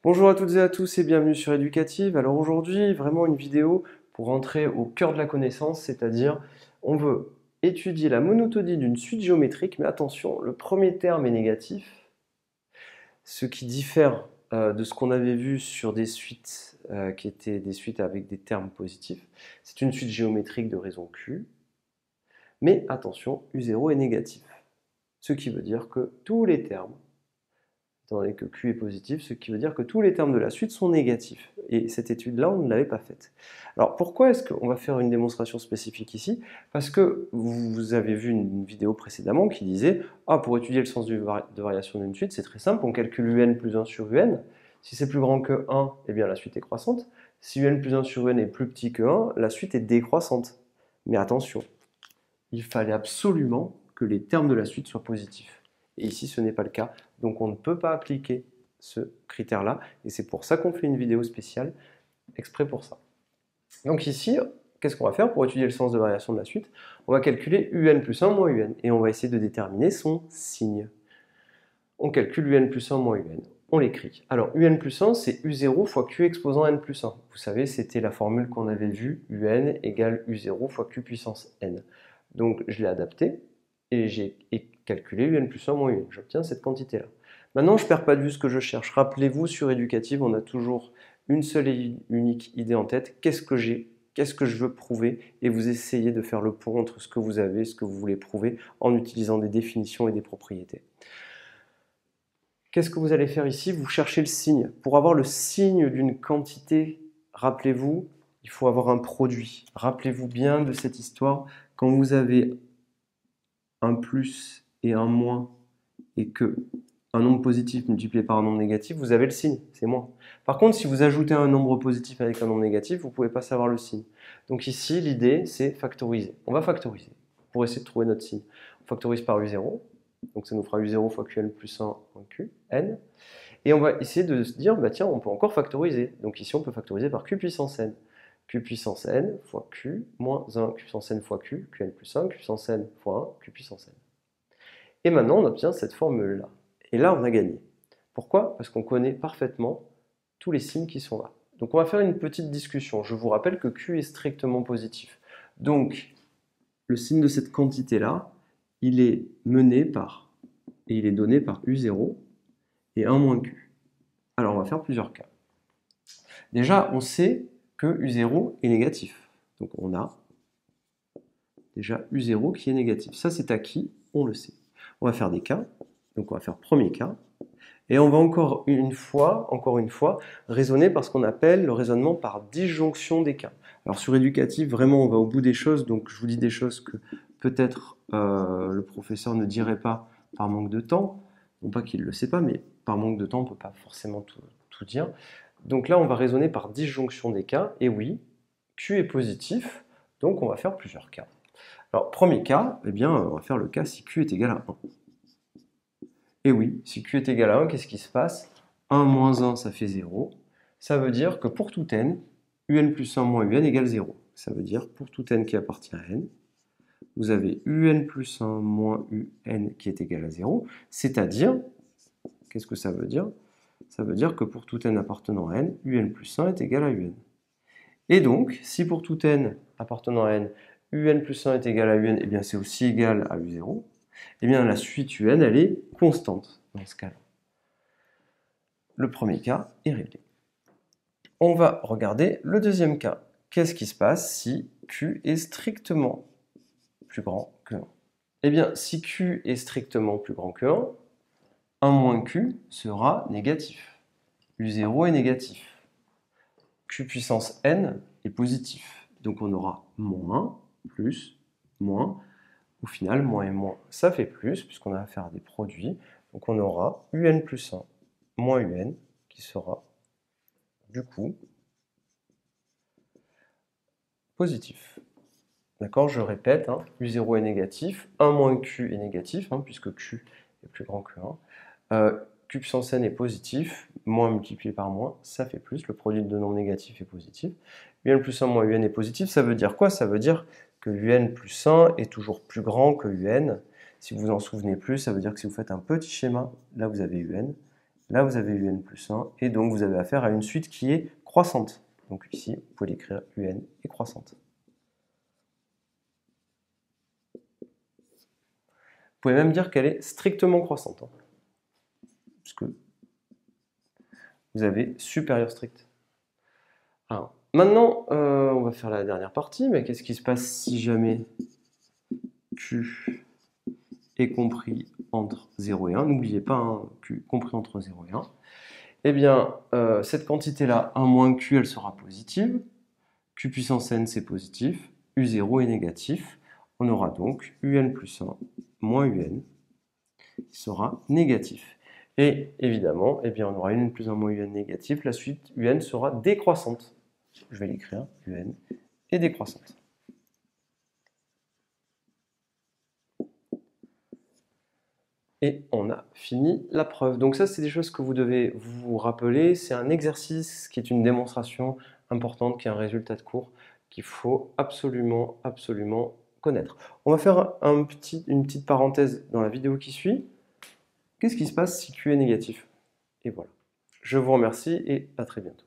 Bonjour à toutes et à tous et bienvenue sur Educative. Alors aujourd'hui, vraiment une vidéo pour entrer au cœur de la connaissance, c'est-à-dire on veut étudier la monotonie d'une suite géométrique, mais attention, le premier terme est négatif, ce qui diffère de ce qu'on avait vu sur des suites qui étaient des suites avec des termes positifs. C'est une suite géométrique de raison Q, mais attention, U0 est négatif, ce qui veut dire que tous les termes, étant donné que Q est positif, ce qui veut dire que tous les termes de la suite sont négatifs. Et cette étude-là, on ne l'avait pas faite. Alors pourquoi est-ce qu'on va faire une démonstration spécifique ici? Parce que vous avez vu une vidéo précédemment qui disait « Ah, pour étudier le sens de variation d'une suite, c'est très simple, on calcule un plus 1 sur un. Si c'est plus grand que 1, eh bien la suite est croissante. Si un plus 1 sur un est plus petit que 1, la suite est décroissante. » Mais attention, il fallait absolument que les termes de la suite soient positifs. Et ici, ce n'est pas le cas. Donc, on ne peut pas appliquer ce critère-là. Et c'est pour ça qu'on fait une vidéo spéciale, exprès pour ça. Donc ici, qu'est-ce qu'on va faire pour étudier le sens de variation de la suite? On va calculer un plus 1 moins un. Et on va essayer de déterminer son signe. On calcule un plus 1 moins un. On l'écrit. Alors, un plus 1, c'est U0 fois Q exposant n plus 1. Vous savez, c'était la formule qu'on avait vue, un égale U0 fois Q puissance n. Donc, je l'ai adapté et j'ai calculé un plus 1 moins un. J'obtiens cette quantité-là. Maintenant, je ne perds pas de vue ce que je cherche. Rappelez-vous, sur Educative, on a toujours une seule et unique idée en tête. Qu'est-ce que j'ai? Qu'est-ce que je veux prouver? Et vous essayez de faire le pont entre ce que vous avez et ce que vous voulez prouver en utilisant des définitions et des propriétés. Qu'est-ce que vous allez faire ici? Vous cherchez le signe. Pour avoir le signe d'une quantité, rappelez-vous, il faut avoir un produit. Rappelez-vous bien de cette histoire. Quand vous avez un plus et un moins, et que un nombre positif multiplié par un nombre négatif, vous avez le signe, c'est moins. Par contre, si vous ajoutez un nombre positif avec un nombre négatif, vous ne pouvez pas savoir le signe. Donc ici, l'idée, c'est factoriser. On va factoriser pour essayer de trouver notre signe. On factorise par U0. Donc ça nous fera U0 fois Qn plus 1 moins Qn. Et on va essayer de se dire, bah tiens, on peut encore factoriser. Donc ici, on peut factoriser par Q puissance n. Q puissance n fois Q moins 1, Q puissance n fois Q, Qn plus 1, Q puissance n fois 1, Q puissance n. Et maintenant, on obtient cette formule-là. Et là, on a gagné. Pourquoi? Parce qu'on connaît parfaitement tous les signes qui sont là. Donc on va faire une petite discussion. Je vous rappelle que Q est strictement positif. Donc, le signe de cette quantité-là, il est mené par, et il est donné par U0 et 1 moins Q. Alors on va faire plusieurs cas. Déjà, on sait que U0 est négatif. Donc on a déjà U0 qui est négatif. Ça, c'est acquis, on le sait. On va faire des cas. Donc on va faire premier cas. Et on va encore une fois, raisonner par ce qu'on appelle le raisonnement par disjonction des cas. Alors sur Educative, vraiment, on va au bout des choses. Donc je vous dis des choses que peut-être le professeur ne dirait pas par manque de temps. Non pas qu'il ne le sait pas, mais par manque de temps, on ne peut pas forcément tout dire. Donc là, on va raisonner par disjonction des cas. Et oui, Q est positif, donc on va faire plusieurs cas. Alors, premier cas, eh bien, on va faire le cas si Q est égal à 1. Et oui, si Q est égal à 1, qu'est-ce qui se passe? 1 moins 1, ça fait 0. Ça veut dire que pour tout n, un plus 1 moins un égale 0. Ça veut dire pour tout n qui appartient à n, vous avez un plus 1 moins un qui est égal à 0. C'est-à-dire, qu'est-ce que ça veut dire? Ça veut dire que pour tout n appartenant à n, un plus 1 est égal à un. Et donc, si pour tout n appartenant à n, un plus 1 est égal à un, eh bien c'est aussi égal à u0, eh bien la suite un, elle est constante dans ce cas-là. Le premier cas est réglé. On va regarder le deuxième cas. Qu'est-ce qui se passe si Q est strictement plus grand que 1? Eh bien, si Q est strictement plus grand que 1, 1 moins Q sera négatif. U0 est négatif. Q puissance n est positif. Donc on aura moins, plus, moins. Au final, moins et moins, ça fait plus, puisqu'on a affaire à des produits. Donc on aura un plus 1 moins un, qui sera, du coup, positif. D'accord, je répète, hein, U0 est négatif, 1 moins Q est négatif, hein, puisque Q est plus grand que 1. Q puissance n est positif, moins multiplié par moins, ça fait plus, le produit de deux nombres négatifs est positif. Un plus 1 moins un est positif, ça veut dire quoi? Ça veut dire que un plus 1 est toujours plus grand que un. Si vous vous en souvenez plus, ça veut dire que si vous faites un petit schéma, là vous avez un, Là, vous avez un plus 1, et donc vous avez affaire à une suite qui est croissante. Donc ici, vous pouvez l'écrire un est croissante. Vous pouvez même dire qu'elle est strictement croissante, hein, puisque vous avez supérieur strict. Alors, maintenant, on va faire la dernière partie, mais qu'est-ce qui se passe si jamais Q est compris entre 0 et 1? N'oubliez pas, hein, Q compris entre 0 et 1. Eh bien, cette quantité-là, 1 moins Q, elle sera positive. Q puissance n, c'est positif. U0 est négatif. On aura donc un plus 1 moins un qui sera négatif. Et évidemment, eh bien, on aura un plus 1 moins un négatif. La suite un sera décroissante. Je vais l'écrire, un est décroissante. Et on a fini la preuve. Donc ça, c'est des choses que vous devez vous rappeler. C'est un exercice qui est une démonstration importante, qui est un résultat de cours qu'il faut absolument, absolument connaître. On va faire une petite parenthèse dans la vidéo qui suit. Qu'est-ce qui se passe si Q est négatif? Et voilà. Je vous remercie et à très bientôt.